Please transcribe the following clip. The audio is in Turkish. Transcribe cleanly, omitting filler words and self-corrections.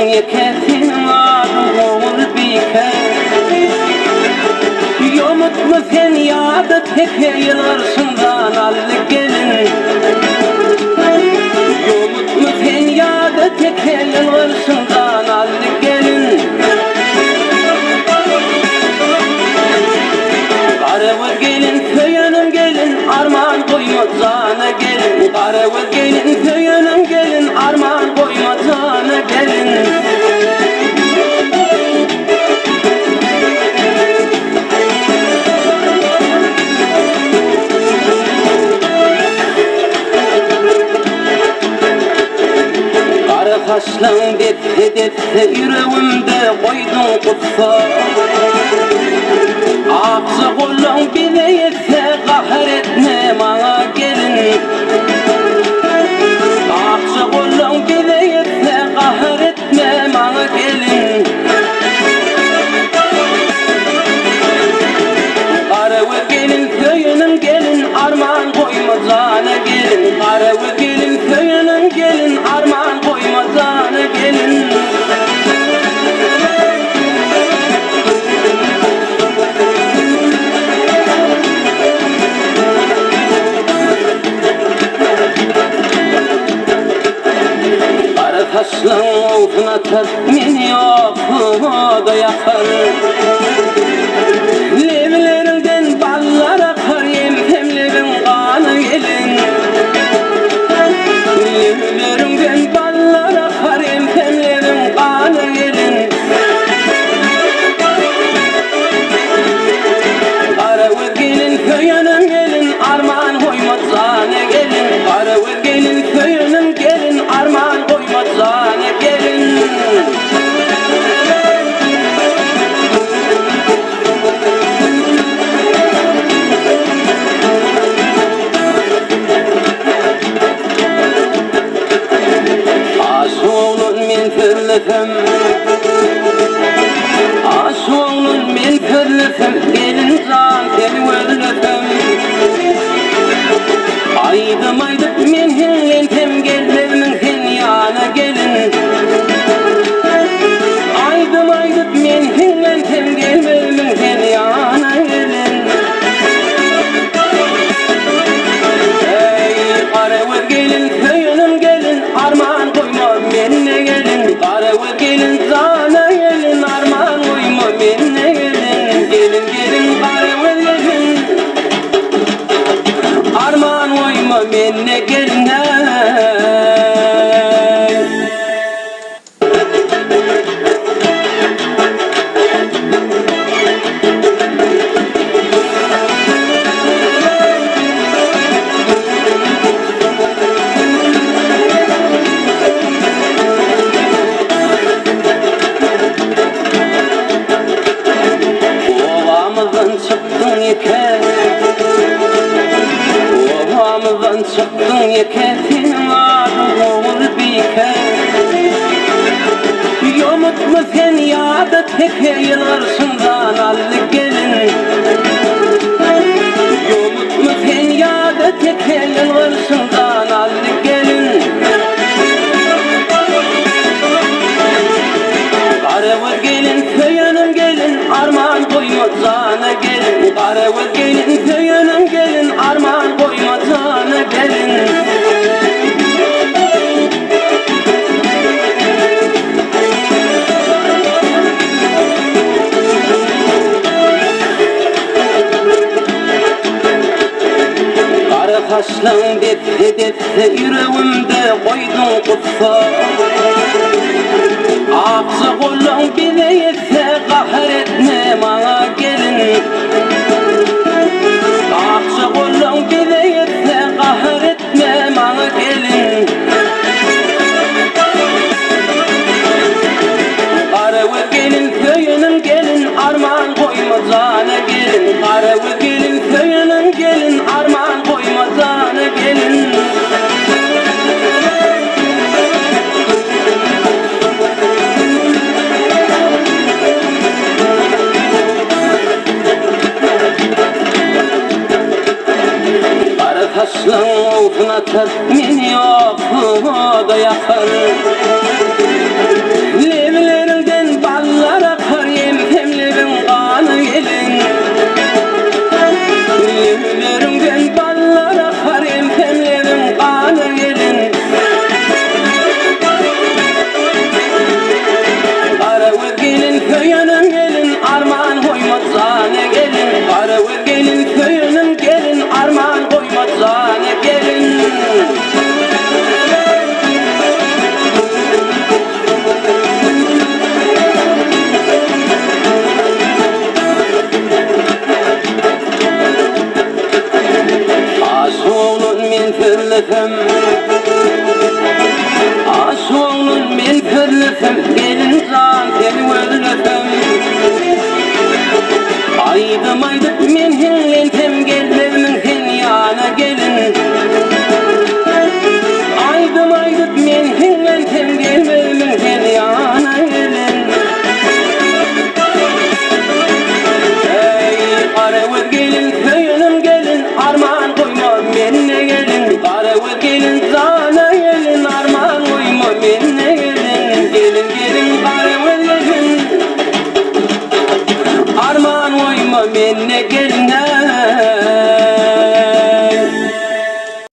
yeketin adı olur bike. Yomut mu sen ya da teke yılarsından allı gelin. Yomut mu sen ya da teke yılarsından allı gelin. Karıvır gelin köyünüm gelin armağan koymazana gelin. Karıvır gelin köyünüm gelin armağan koymazana gelin. Karı kaşlan depte depte yüreğimde koydun kutsa. Ağzı kolun bile yetse kahretme bana gelin. Ağzı kolun bile yetse kahretme bana gelin. Karıvır gelin köyünün gelin armağan koymazana gelin. Karıvır gelin köyünün gelin armağan koymazana gelin. Taşlan altına atar, meni yakıma da yakar. Levlerinden ballar akar, yemtemlerin kanı gelin. Levlerinden ballar akar, yemtemlerin kanı gelin. Karıvır gelin köyünün gelin, armağan koymazana gelin. Karıvır gelin köyünün gelin, armağan koymazana gelin. Aşk oğlun men körlüfüm, aşk oğlun men körlüfüm, gelin can seni öldürdüm. Aydım aydım men hillentem gelmerimin sen yana gelin. Aydım aydım men hillentem gelmerimin sen yana gelin. Ey karıvır gelin köyünüm gelin armağan koyma benimle gelin. Karıvır gelin sana gelin armağan koyma benimle gelin. Gelin gelin karıvır gelin armağan koyma benimle gelin. Ovamızdan çıktın yeke, ovamızdan çıktın yeke, senin adın olur bike. Yomut mu sen ya da teke yılarsından allı gelin. Yomut mu sen ya da teke yılarsından allı gelin. Karıvır gelin köyünün gelin armağan koymazana gelin. Karıvır gelin köyünün gelin armağan koymazana gelin. Karı kaşlan depte depte yüreğimde koydun kutsa. Ağzı kolun bile yetse kahretme bana gelin. Ağzı kolun bile yetse kahretme bana gelin. Karıvır gelin köyünün gelin armağan koymazana gelin. Karıvır gelin köyünün gelin armağan koymazana gelin. Taşlan altına atar, meni yakıma da yakar. desem gelin